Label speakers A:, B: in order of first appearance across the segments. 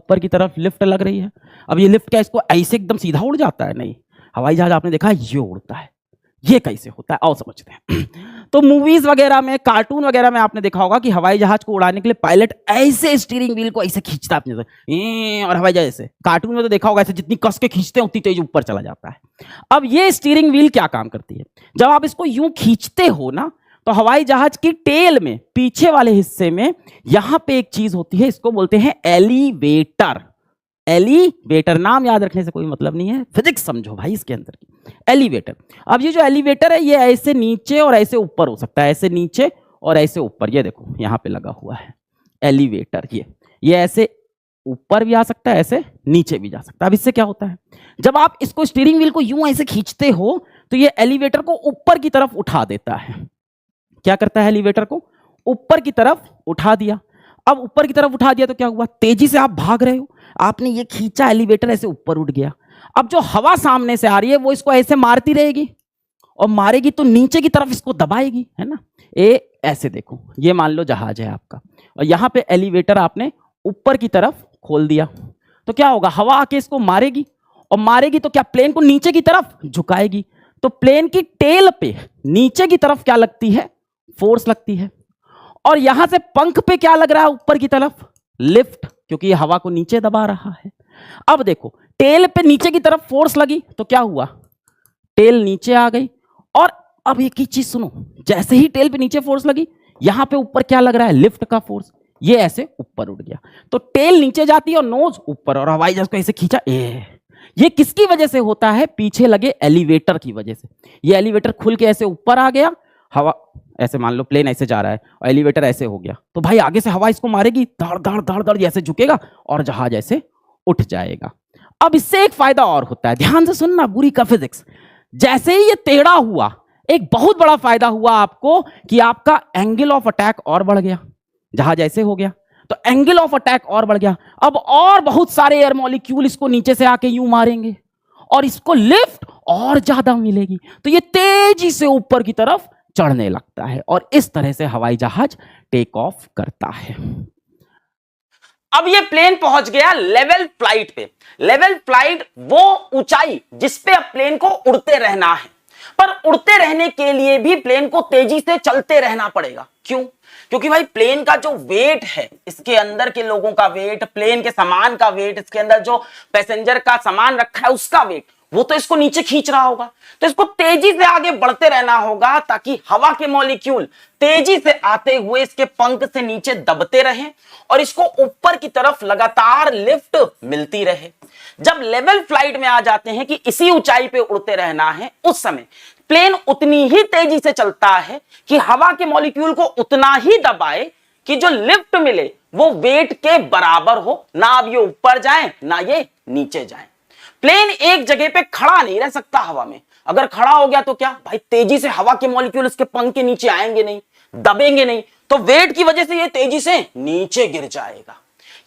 A: ऊपर की तरफ लिफ्ट लग रही है। अब ये लिफ्ट क्या इसको ऐसे एकदम सीधा उड़ जाता है? नहीं, हवाई जहाज आपने देखा है ये उड़ता है। ये कैसे होता है आओ समझते हैं। तो मूवीज वगैरह में, कार्टून वगैरह में आपने देखा होगा कि हवाई जहाज को उड़ाने के लिए पायलट ऐसे स्टीयरिंग व्हील को ऐसे खींचता है अपने से, और हवाई जहाज ऐसे। कार्टून में तो देखा होगा ऐसे जितनी कस के खींचते हैं उतनी तेज ऊपर चला जाता है। अब ये स्टीयरिंग व्हील क्या काम करती है? जब आप इसको यूं खींचते हो ना, तो हवाई जहाज की टेल में पीछे वाले हिस्से में यहां पे एक चीज होती है, इसको बोलते हैं एलिवेटर। एलिवेटर नाम याद रखने से कोई मतलब नहीं है, फिजिक्स समझो भाई इसके अंदर की। एलिवेटर। अब ये जो एलिवेटर है ये ऐसे नीचे और ऐसे ऊपर हो सकता है, ऐसे नीचे और ऐसे ऊपर। ये देखो यहां पे लगा हुआ है एलिवेटर। ये ऐसे ऊपर भी आ सकता है, ऐसे नीचे भी जा सकता है। अब इससे क्या होता है, जब आप इसको स्टीयरिंग व्हील को यूं ऐसे खींचते हो तो ये एलिवेटर को ऊपर की तरफ उठा देता है। क्या करता है? एलिवेटर को ऊपर की तरफ उठा दिया। अब ऊपर की तरफ उठा दिया तो क्या हुआ? तेजी से आप भाग रहे हो, आपने ये खींचा, एलिवेटर ऐसे ऊपर उठ गया। अब जो हवा सामने से आ रही है वो इसको ऐसे मारती रहेगी, और मारेगी तो नीचे की तरफ इसको दबाएगी, है ना। ऐसे देखो, ये मान लो जहाज है आपका, और यहां पे एलिवेटर आपने ऊपर की तरफ खोल दिया, तो क्या होगा? हवा आके इसको मारेगी, और मारेगी तो क्या प्लेन को नीचे की तरफ झुकाएगी। तो प्लेन की टेल पे नीचे की तरफ क्या लगती है? फोर्स लगती है। और यहां से पंख पे क्या लग रहा है? ऊपर की तरफ लिफ्ट, क्योंकि ये हवा को नीचे दबा रहा है। अब देखो, टेल पे नीचे की तरफ फोर्स लगी तो क्या हुआ? टेल नीचे आ गई। और अब एक ही चीज सुनो, जैसे ही टेल पे नीचे फोर्स लगी, यहां पे ऊपर क्या लग रहा है? लिफ्ट का फोर्स। ये ऐसे ऊपर उठ गया, तो टेल नीचे जाती है और नोज ऊपर, और हवाई जहाज को ऐसे खींचा। ये किसकी वजह से होता है? पीछे लगे एलिवेटर की वजह से। ये एलिवेटर खुल के ऐसे ऊपर आ गया, हवा ऐसे, मान लो प्लेन ऐसे जा रहा है और एलिवेटर ऐसे हो गया, तो भाई आगे से हवा इसको मारेगी, धड़ धड़ धड़ धड़ ऐसे झुकेगा और जहाज ऐसे उठ जाएगा। अब इससे एक फायदा और होता है, ध्यान से सुनना, बुरी का फिजिक्स। जैसे ही ये टेढ़ा हुआ, एक बहुत बड़ा फायदा हुआ आपको कि आपका एंगल ऑफ अटैक और बढ़ गया। जहाज ऐसे हो गया तो एंगल ऑफ अटैक और बढ़ गया। अब और बहुत सारे एयर मॉलिक्यूल इसको नीचे से आके यूं मारेंगे और इसको लिफ्ट और ज्यादा मिलेगी, तो ये तेजी से ऊपर की तरफ चढ़ने लगता है, और इस तरह से हवाई जहाज टेक ऑफ करता है। अब ये प्लेन पहुंच गया लेवल फ्लाइट पे। लेवल फ्लाइट वो ऊंचाई जिस पे अब प्लेन को उड़ते रहना है, पर उड़ते रहने के लिए भी प्लेन को तेजी से चलते रहना पड़ेगा। क्यों? क्योंकि भाई प्लेन का जो वेट है, इसके अंदर के लोगों का वेट, प्लेन के सामान का वेट, इसके अंदर जो पैसेंजर का सामान रखा है उसका वेट, वो तो इसको नीचे खींच रहा होगा। तो इसको तेजी से आगे बढ़ते रहना होगा ताकि हवा के मॉलिक्यूल तेजी से आते हुए इसके पंख से नीचे दबते रहें और इसको ऊपर की तरफ लगातार लिफ्ट मिलती रहे। जब लेवल फ्लाइट में आ जाते हैं कि इसी ऊंचाई पे उड़ते रहना है, उस समय प्लेन उतनी ही तेजी से चलता है कि हवा के मॉलिक्यूल को उतना ही दबाए कि जो लिफ्ट मिले वो वेट के बराबर हो, ना अब ये ऊपर जाए ना ये नीचे जाए। प्लेन एक जगह पे खड़ा नहीं रह सकता हवा में। अगर खड़ा हो गया तो क्या भाई, तेजी से हवा के मॉलिक्यूल इसके पंख के नीचे आएंगे नहीं, दबेंगे नहीं, तो वेट की वजह से ये तेजी से नीचे गिर जाएगा।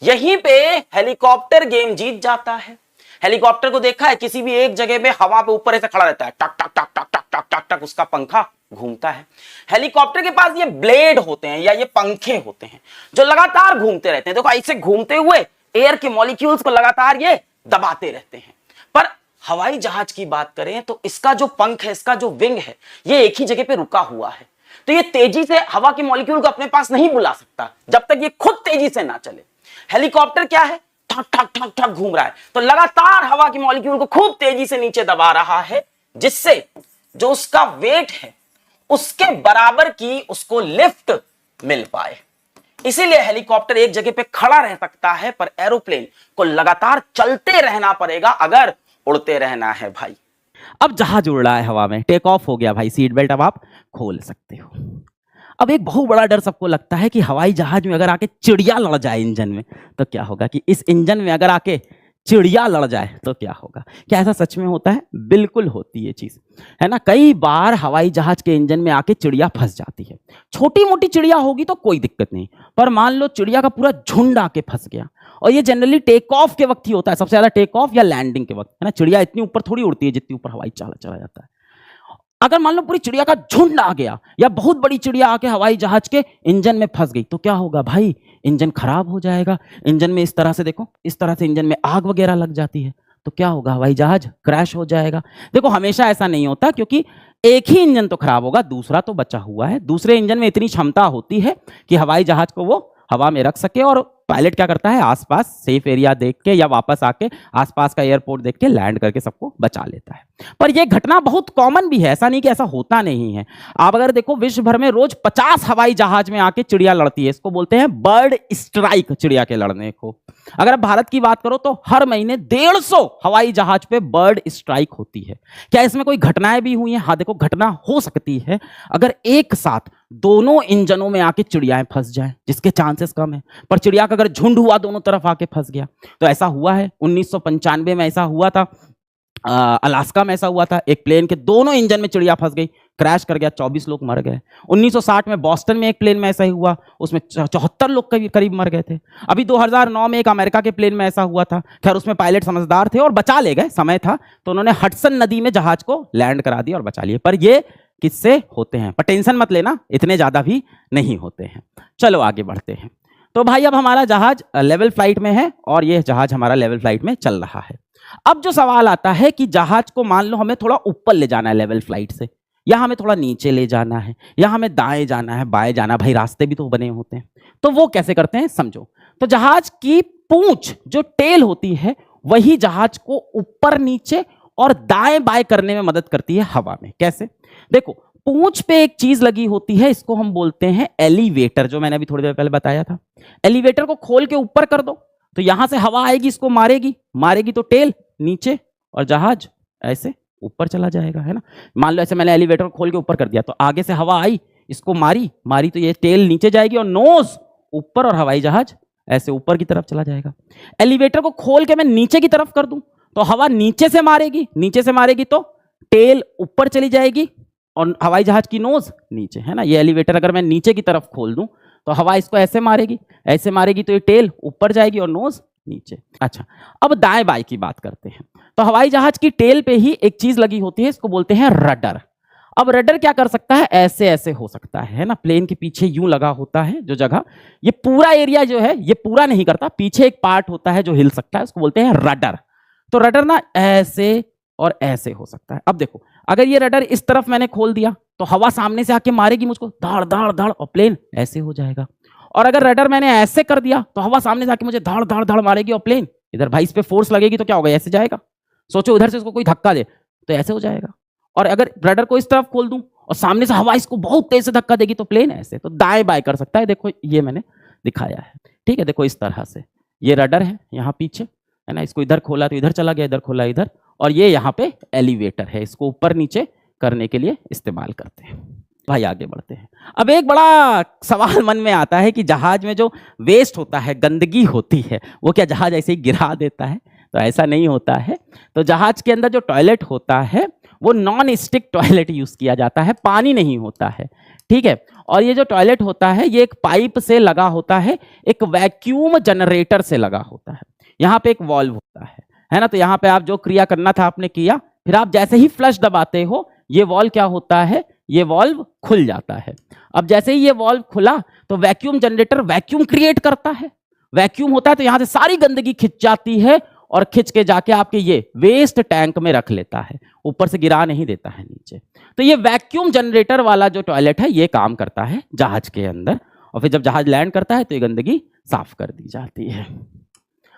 A: यहीं पे हेलीकॉप्टर गेम जीत जाता है। हेलीकॉप्टर को देखा है, किसी भी एक जगह पे हवा पे ऊपर ऐसे खड़ा रहता है, टक टक टक टक टक टक टक टक उसका पंखा घूमता है। हेलीकॉप्टर के पास ये ब्लेड होते हैं या ये पंखे होते हैं जो लगातार घूमते रहते हैं। देखो ऐसे घूमते हुए एयर के मॉलिक्यूल्स को लगातार ये दबाते रहते हैं। पर हवाई जहाज की बात करें तो इसका जो पंख है, इसका जो विंग है, ये एक ही जगह पे रुका हुआ है, तो ये तेजी से हवा के मॉलिक्यूल को अपने पास नहीं बुला सकता जब तक ये खुद तेजी से ना चले। हेलीकॉप्टर क्या है, ठक ठक ठक ठक घूम रहा है, तो लगातार हवा के मॉलिक्यूल को खूब तेजी से नीचे दबा रहा है, जिससे जो उसका वेट है उसके बराबर की उसको लिफ्ट मिल पाए। इसीलिए हेलीकॉप्टर एक जगह पे खड़ा रह सकता है, पर एरोप्लेन को लगातार चलते रहना पड़ेगा अगर उड़ते रहना है भाई। अब जहाज उड़ रहा है हवा में, टेक ऑफ हो गया भाई, सीट बेल्ट अब आप खोल सकते हो। अब एक बहुत बड़ा डर सबको लगता है कि हवाई जहाज में अगर आके चिड़िया लड़ जाए इंजन में तो क्या होगा, कि इस इंजन में अगर आके चिड़िया लड़ जाए तो क्या होगा। क्या ऐसा सच में होता है? बिल्कुल होती है चीज, है ना। कई बार हवाई जहाज के इंजन में आके चिड़िया फंस जाती है। छोटी मोटी चिड़िया होगी तो कोई दिक्कत नहीं, पर मान लो चिड़िया का पूरा झुंड आके फंस गया, और ये जनरली टेक ऑफ के वक्त ही होता है, सबसे ज्यादा टेक ऑफ या लैंडिंग के वक्त, है ना। चिड़िया इतनी ऊपर थोड़ी उड़ती है जितनी ऊपर हवाई जहाज चला जाता है। अगर मान लो पूरी चिड़िया का झुंड आ गया या बहुत बड़ी चिड़िया आके हवाई जहाज के इंजन में फंस गई तो क्या होगा भाई, इंजन खराब हो जाएगा। इंजन में इस तरह से देखो, इस तरह से इंजन में आग वगैरह लग जाती है तो क्या होगा, हवाई जहाज क्रैश हो जाएगा। देखो हमेशा ऐसा नहीं होता, क्योंकि एक ही इंजन तो खराब होगा, दूसरा तो बचा हुआ है। दूसरे इंजन में इतनी क्षमता होती है कि हवाई जहाज को वो हवा में रख सके, और पायलट क्या करता है, आसपास सेफ एरिया देख के या वापस आके आसपास का एयरपोर्ट देख के लैंड करके सबको बचा लेता है। पर यह घटना बहुत कॉमन भी है, ऐसा नहीं कि ऐसा होता नहीं है। आप अगर देखो विश्व भर में रोज 50 हवाई जहाज में आके चिड़िया लड़ती है, इसको बोलते हैं बर्ड स्ट्राइक, चिड़िया के लड़ने को। अगर आप भारत की बात करो तो हर महीने 150 हवाई जहाज पे बर्ड स्ट्राइक होती है। क्या इसमें कोई घटनाएं भी हुई हैं? हाँ देखो, घटना हो सकती है अगर एक साथ दोनों इंजनों में आके चिड़ियाएं फंस जाएं, जिसके चांसेस कम है। पर चिड़िया का अगर झुंड हुआ दोनों तरफ आके फंस गया तो ऐसा हुआ है। 1995 में ऐसा हुआ था, अलास्का में ऐसा हुआ था। एक प्लेन के दोनों इंजन में चिड़िया फंस गई, क्रैश कर गया, 24 लोग मर गए। 1960 में बॉस्टन में एक प्लेन में ऐसा ही हुआ, उसमें 74 लोग करीब मर गए थे। अभी 2009 में एक अमेरिका के प्लेन में ऐसा हुआ था। खैर उसमें पायलट समझदार थे और बचा ले गए, समय था तो उन्होंने हडसन नदी में जहाज को लैंड करा दिया और बचा लिए। पर ये किससे होते हैं, पर टेंशन मत लेना, इतने ज्यादा भी नहीं होते हैं। चलो आगे बढ़ते हैं। तो भाई अब हमारा जहाज लेवल फ्लाइट में है और ये जहाज हमारा लेवल फ्लाइट में चल रहा है। अब जो सवाल आता है कि जहाज को मान लो हमें थोड़ा ऊपर ले जाना है लेवल फ्लाइट से, या हमें थोड़ा नीचे ले जाना है, या हमें दाएं जाना है, बाएं जाना, भाई रास्ते भी तो बने होते हैं। तो वो कैसे करते हैं समझो। तो जहाज की पूंछ जो टेल होती है वही जहाज को ऊपर नीचे और दाएं बाएं करने में मदद करती है हवा में। कैसे, देखो पूंछ पे एक चीज लगी होती है, इसको हम बोलते हैं एलिवेटर, जो मैंने अभी थोड़ी देर पहले बताया था। एलिवेटर को खोल के ऊपर कर दो तो यहां से हवा आएगी, इसको मारेगी तो टेल नीचे और जहाज ऐसे ऊपर चला जाएगा, है ना। मान लो ऐसे मैंने एलिवेटर को खोल के ऊपर कर दिया तो आगे से हवा आई, इसको मारी तो ये टेल नीचे जाएगी और नोज ऊपर और हवाई जहाज ऐसे ऊपर की तरफ चला जाएगा। एलिवेटर को खोल के मैं नीचे की तरफ कर दूं तो हवा नीचे से मारेगी तो टेल ऊपर चली जाएगी और हवाई जहाज की नोज नीचे, है ना। ये एलिवेटर अगर मैं नीचे की तरफ खोल दूं तो हवा इसको ऐसे मारेगी तो ये टेल ऊपर जाएगी और नोज नीचे। अच्छा, अब दाएं बाएं की बात करते हैं। तो हवाई जहाज की टेल पे ही एक चीज लगी होती है, इसको बोलते हैं रडर। अब रडर क्या कर सकता है, ऐसे हो सकता है ना। प्लेन के पीछे यूं लगा होता है जो जगह, ये पूरा एरिया जो है ये पूरा नहीं करता, पीछे एक पार्ट होता है जो हिल सकता है, उसको बोलते हैं रडर। तो रडर ना ऐसे और ऐसे हो सकता है। अब देखो अगर ये रडर इस तरफ मैंने खोल दिया तो हवा सामने से आके मारेगी मुझको, धाड़ धाड़ धाड़, और प्लेन ऐसे हो जाएगा। और अगर रडर मैंने ऐसे कर दिया तो हवा सामने से आके मुझे धाड़ धाड़ धाड़ मारेगी और प्लेन इधर, भाई इस पे फोर्स लगेगी तो क्या होगा, ऐसे जाएगा। सोचो उधर से उसको कोई धक्का दे तो ऐसे हो जाएगा। और अगर रडर को इस तरफ खोल दूं और सामने से हवा इसको बहुत तेज से धक्का देगी तो प्लेन ऐसे। तो दाएं बाएं कर सकता है, देखो ये मैंने दिखाया है, ठीक है। देखो इस तरह से ये रडर है यहाँ पीछे, है ना। इसको इधर खोला तो इधर चला गया, इधर खोला इधर, और ये यहाँ पे एलिवेटर है, इसको ऊपर नीचे करने के लिए इस्तेमाल करते हैं। भाई आगे बढ़ते हैं। अब एक बड़ा सवाल मन में आता है कि जहाज में जो वेस्ट होता है, गंदगी होती है, वो क्या जहाज ऐसे ही गिरा देता है? तो ऐसा नहीं होता है। तो जहाज के अंदर जो टॉयलेट होता है वो नॉन स्टिक टॉयलेट यूज किया जाता है, पानी नहीं होता है, ठीक है। और ये जो टॉयलेट होता है ये एक पाइप से लगा होता है, एक वैक्यूम जनरेटर से लगा होता है। यहाँ पे एक वॉल्व होता है ना। तो यहाँ पे आप जो क्रिया करना था आपने किया, फिर आप जैसे ही फ्लश दबाते हो ये वॉल्व क्या होता है, ये वॉल्व खुल जाता है। अब जैसे ही ये वॉल्व खुला तो वैक्यूम जनरेटर वैक्यूम क्रिएट करता है। वैक्यूम होता है तो यहां से सारी गंदगी खिंच जाती है और खिंच के जाके आपके ये वेस्ट टैंक में रख लेता है, ऊपर से गिरा नहीं देता है नीचे। तो ये वैक्यूम जनरेटर वाला जो टॉयलेट है ये काम करता है जहाज के अंदर, और फिर जब जहाज लैंड करता है तो ये गंदगी साफ कर दी जाती है।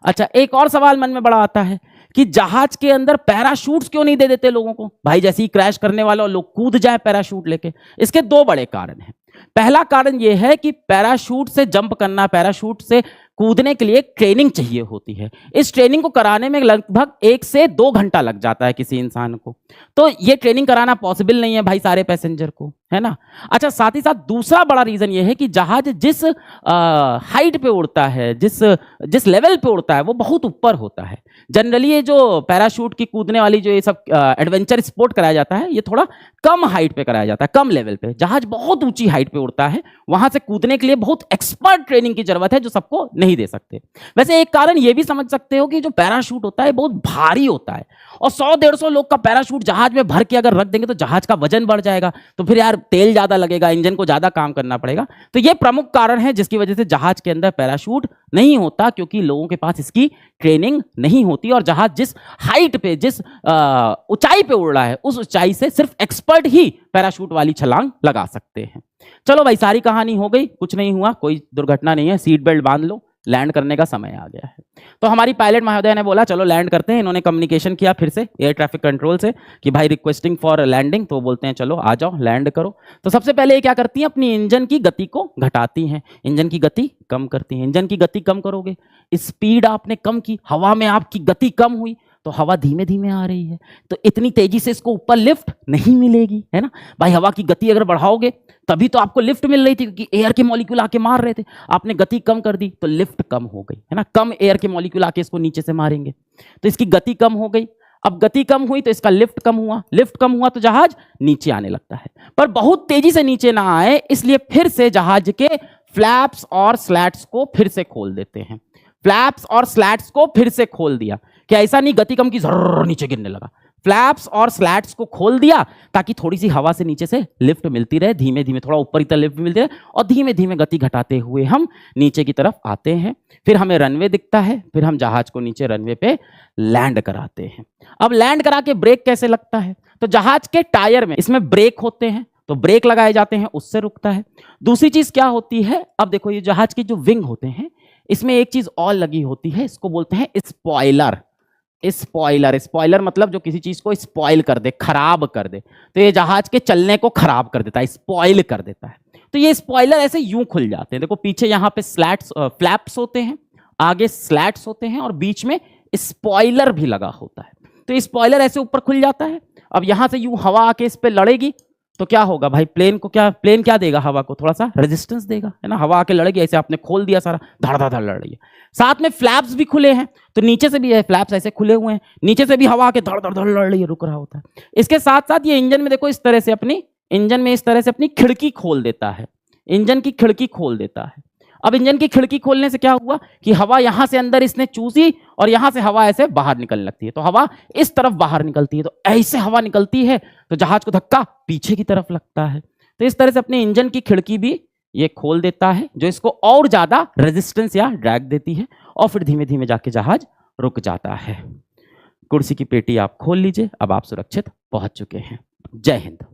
A: अच्छा, एक और सवाल मन में बड़ा आता है कि जहाज के अंदर पैराशूट्स क्यों नहीं दे देते लोगों को? भाई जैसे ही क्रैश करने वाला लोग कूद जाए पैराशूट लेके। इसके दो बड़े कारण हैं। पहला कारण यह है कि पैराशूट से जंप करना, पैराशूट से कूदने के लिए ट्रेनिंग चाहिए होती है। इस ट्रेनिंग को कराने में लगभग 1 से 2 घंटा लग जाता है किसी इंसान को। तो ये ट्रेनिंग कराना पॉसिबल नहीं है भाई सारे पैसेंजर को। है ना। अच्छा, साथ ही साथ दूसरा बड़ा रीजन ये है कि जहाज जिस हाइट पे उड़ता है, जिस लेवल पे उड़ता है, वो बहुत ऊपर होता है। जनरली ये जो पैराशूट की कूदने वाली जो ये सब एडवेंचर स्पोर्ट कराया जाता है, ये थोड़ा कम हाइट पे कराया जाता है, कम लेवल पे। जहाज बहुत ऊंची हाइट पे उड़ता है, वहां से कूदने के लिए बहुत एक्सपर्ट ट्रेनिंग की जरूरत है, जो सबको नहीं दे सकते। वैसे एक कारण ये भी समझ सकते हो कि जो पैराशूट होता है बहुत भारी होता है, और 100-150 लोग का पैराशूट जहाज में भर के अगर रख देंगे तो जहाज का वजन बढ़ जाएगा, तो फिर यार तेल ज्यादा लगेगा, इंजन को ज्यादा काम करना पड़ेगा। तो ये प्रमुख कारण है जिसकी वजह से जहाज के अंदर पैराशूट नहीं होता, क्योंकि लोगों के पास इसकी ट्रेनिंग नहीं होती, और जहाज जिस हाइट पे, जिस ऊंचाई पे उड़ रहा है, उस ऊंचाई से सिर्फ एक्सपर्ट ही पैराशूट वाली छलांग लगा सकते हैं। चलो भाई, सारी कहानी हो गई, कुछ नहीं हुआ, कोई दुर्घटना नहीं है, सीट बेल्ट बांध लो, लैंड करने का समय आ गया है। तो हमारी पायलट महोदय ने बोला चलो लैंड करते हैं। इन्होंने कम्युनिकेशन किया फिर से एयर ट्रैफिक कंट्रोल से कि भाई रिक्वेस्टिंग फॉर लैंडिंग, तो बोलते हैं चलो आ जाओ लैंड करो। तो सबसे पहले ये क्या करती हैं, अपनी इंजन की गति को घटाती हैं, इंजन की गति कम करती हैं। इंजन की गति कम करोगे, स्पीड आपने कम की, हवा में आपकी गति कम हुई, तो हवा धीमे धीमे आ रही है, तो इतनी तेजी से इसको ऊपर लिफ्ट नहीं मिलेगी, है ना भाई। हवा की गति अगर बढ़ाओगे तभी तो आपको लिफ्ट मिल रही थी, क्योंकि एयर के मॉलिक्यूल आके मार रहे थे। आपने गति कम कर दी तो लिफ्ट कम हो गई, है ना। कम एयर के मॉलिक्यूल आके इसको नीचे से मारेंगे, तो इसकी गति कम हो गई। अब गति कम हुई तो इसका लिफ्ट कम हुआ, लिफ्ट कम हुआ तो जहाज नीचे आने लगता है, पर बहुत तेजी से नीचे ना आए, इसलिए फिर से जहाज के फ्लैप्स और स्लैट्स को फिर से खोल देते हैं। फ्लैप्स और स्लैट्स को फिर से खोल दिया, क्या ऐसा नहीं गति कम की जर्र नीचे गिरने लगा। फ्लैप्स और स्लैट्स को खोल दिया ताकि थोड़ी सी हवा से नीचे से लिफ्ट मिलती रहे, धीमे धीमे थोड़ा ऊपर की तरफ लिफ्ट मिलती रहे, और धीमे धीमे गति घटाते हुए हम नीचे की तरफ आते हैं। फिर हमें रनवे दिखता है, फिर हम जहाज को नीचे रनवे पे लैंड कराते हैं। अब लैंड करा के ब्रेक कैसे लगता है, तो जहाज के टायर में इसमें ब्रेक होते हैं, तो ब्रेक लगाए जाते हैं, उससे रुकता है। दूसरी चीज क्या होती है, अब देखो ये जहाज के जो विंग होते हैं, इसमें एक चीज और लगी होती है, इसको बोलते हैं स्पॉइलर। स्पॉइलर, स्पॉइलर मतलब जो किसी चीज को स्पॉइल कर दे, खराब कर दे, तो ये जहाज के चलने को खराब कर देता है, स्पॉइल कर देता है। तो ये स्पॉइलर ऐसे यूं खुल जाते हैं, देखो पीछे यहाँ पे स्लैट्स फ्लैप्स होते हैं, आगे स्लैट्स होते हैं, और बीच में स्पॉइलर भी लगा होता है। तो स्पॉइलर ऐसे ऊपर खुल जाता है। अब यहां से यूं हवा आके इस पे लड़ेगी तो क्या होगा भाई, प्लेन क्या देगा, हवा को थोड़ा सा रेजिस्टेंस देगा, है ना। हवा आके लड़ेगी, ऐसे आपने खोल दिया सारा, धड़ धड़ धड़ लड़ रही है। साथ में फ्लैप्स भी खुले हैं, तो नीचे से भी है फ्लैप्स ऐसे खुले हुए हैं, नीचे से भी हवा आके धड़ धड़ धड़ लड़ रही है, रुक रहा होता है। इसके साथ साथ ये इंजन में देखो इस तरह से अपनी खिड़की खोल देता है, इंजन की खिड़की खोल देता है। अब इंजन की खिड़की खोलने से क्या हुआ कि हवा यहां से अंदर इसने चूसी, और यहां से हवा ऐसे बाहर निकलने लगती है, तो हवा इस तरफ बाहर निकलती है, तो ऐसे हवा निकलती है तो जहाज को धक्का पीछे की तरफ लगता है। तो इस तरह से अपने इंजन की खिड़की भी ये खोल देता है, जो इसको और ज्यादा रेजिस्टेंस या ड्रैग देती है, और फिर धीमे धीमे जाके जहाज रुक जाता है। कुर्सी की पेटी आप खोल लीजिए, अब आप सुरक्षित पहुंच चुके हैं। जय हिंद।